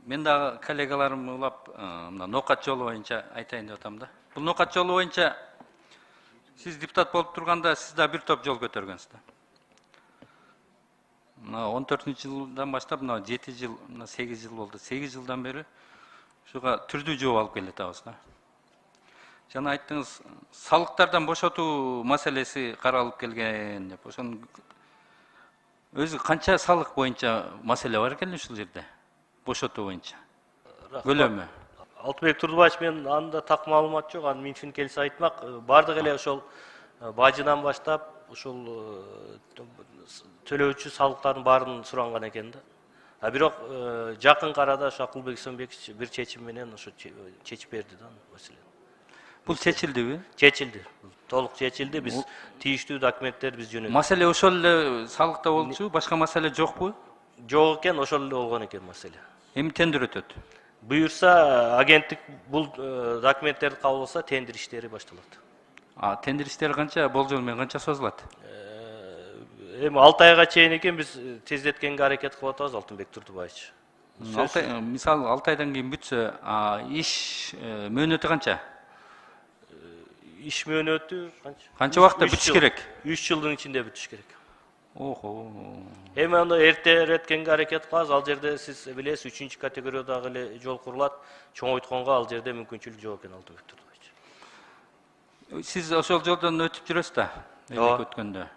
Мен дагы коллегаларым улап, мына ноокат жолу боюнча айтайын деп атам да. Бул ноокат жолу боюнча сиз депутат болуп турганда сиз да бир топ жол көтөргөнсүз да. Мына 14-жылдан баштап мына 7 жыл, мына 8 жыл болду. 8 жылдан бери ушуга түрдүү жооп алып келе атабыз да. Жана айттыңыз, салыктардан бошотуу маселеси каралып келген деп. Ошонун өзү канча салык боюнча маселе бар экен ушул жерде? Бошотуу боюнча. Көлөмү. Алтынбек Турдубаевич, мен анда так маалымат жок. Аны мен үчүн келсе айтмак. Бардык эле ошол бажынан баштап ушул төлөөчү салыктардын баарын суранган экен да. А бирок жакын арада ошо Акылбек Исенбекович бир чечим менен ошо чечип берди да маселени. Бул чечилдиби? Чечилди. Толук чечилди. Биз тийиштүү документтерди биз жөнөттүк. Маселе ошол эле салыкта болчу, башка маселе жокпу? Жок экен, ошол эле болгон экен маселе. Эми тендер өтөт. Буюрса, агенттик бул документтерди кабыл алса, тендер иштери башталат. Тендер иштери канча болжол менен канча созулат? Эми 6 айга чейин экен, биз тездеткенге аракет кылып атабыз, Алтынбек Турдубаевич. Мисалы 6 айдан кийин бүтсө, иш мөөнөтү канча? Иш мөөнөтү канча убакытта бүтүш керек? 3 жылдын ичинде бүтүш керек. Ого. Эми аны эртереткенге аракет кылабыз. Ал жерде сиз билесиз, 3 категориядагы эле жол курулат. Чоңойтконго ал жерде мүмкүнчүлүк жок экен, Алтынбек Турдубаевич. Сиз ошол жолдон өтүп жүрөсүз да? Элек өткөндө.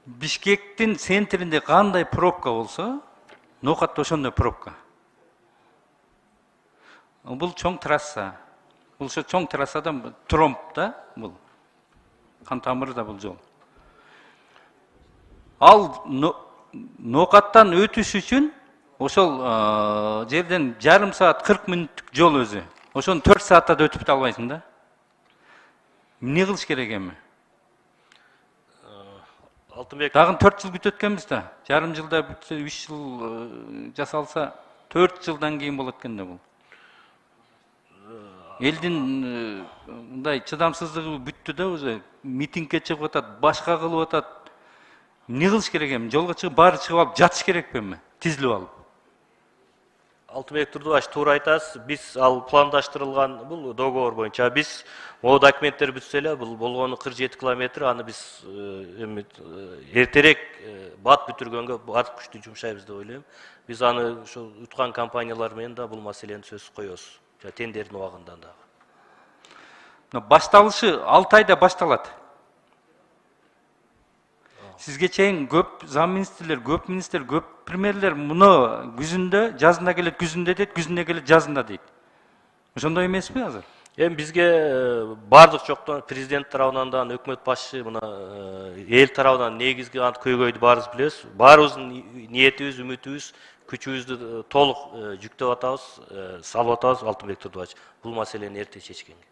Бишкектин центринде кандай пробка болсо, Ноокатта ошондой пробка. Бул чоң трасса. Бул ошо чоң трассадан тромб да, бул. Кан тамыры да бул жол. Ал Ноокаттан өтүш үчүн ошол жерден жарым саат 40 мүнөттүк жол өзү. Ошону 4 саатта да өтүп албайсың да. Эмне кылыш керек эми? Алтынбек, Дагы 4 жыл күтөт экенбиз да. Жарым жылда бүтсө, 3 жыл жасалса, 4 жылдан кийин болот экен да бул. Элдин мындай чыдамсыздыгы бүттү да, уже митингге чыгып атат, башка кылып атат. Эмне кылыш керек эми? Жолго чыгып, баары чыгып алып жатыш керекпи эми? Тизилип алып. Алтынбек Турдубаевич, туура айтасыз. Биз ал пландаштырылган бул договор боюнча биз могу документтер бүтсө эле, бул болгону 47 километр, аны биз эми эртерээк бат бүтүргөнгө бат күчтүү жумшайбыз деп ойлойм. Биз аны ошол уткан компаниялар менен да бул маселени сөзсүз коебуз. Тендердин убагында дагы. Башталышы 6 айда башталат. Сизге чейин көп замминистрлер, көп министр, көп премьерлер муну күзүндө, жазында келет, күзүндө дейт, күзүндө келет, жазында дейт. Ошондой эмеспи азыр? Эми бизге бардык жоктон президент тарабынан да, өкмөт башчы, мына эл тарабынан негизги көйгөйдү баарыбыз билебиз. Баарыбыздын ниетибиз, үмүтүбүз, күчүбүздү толук жүктөп атабыз, салып атабыз, Алтынбек Турдубаевич. Бул маселени эрте чечкенге.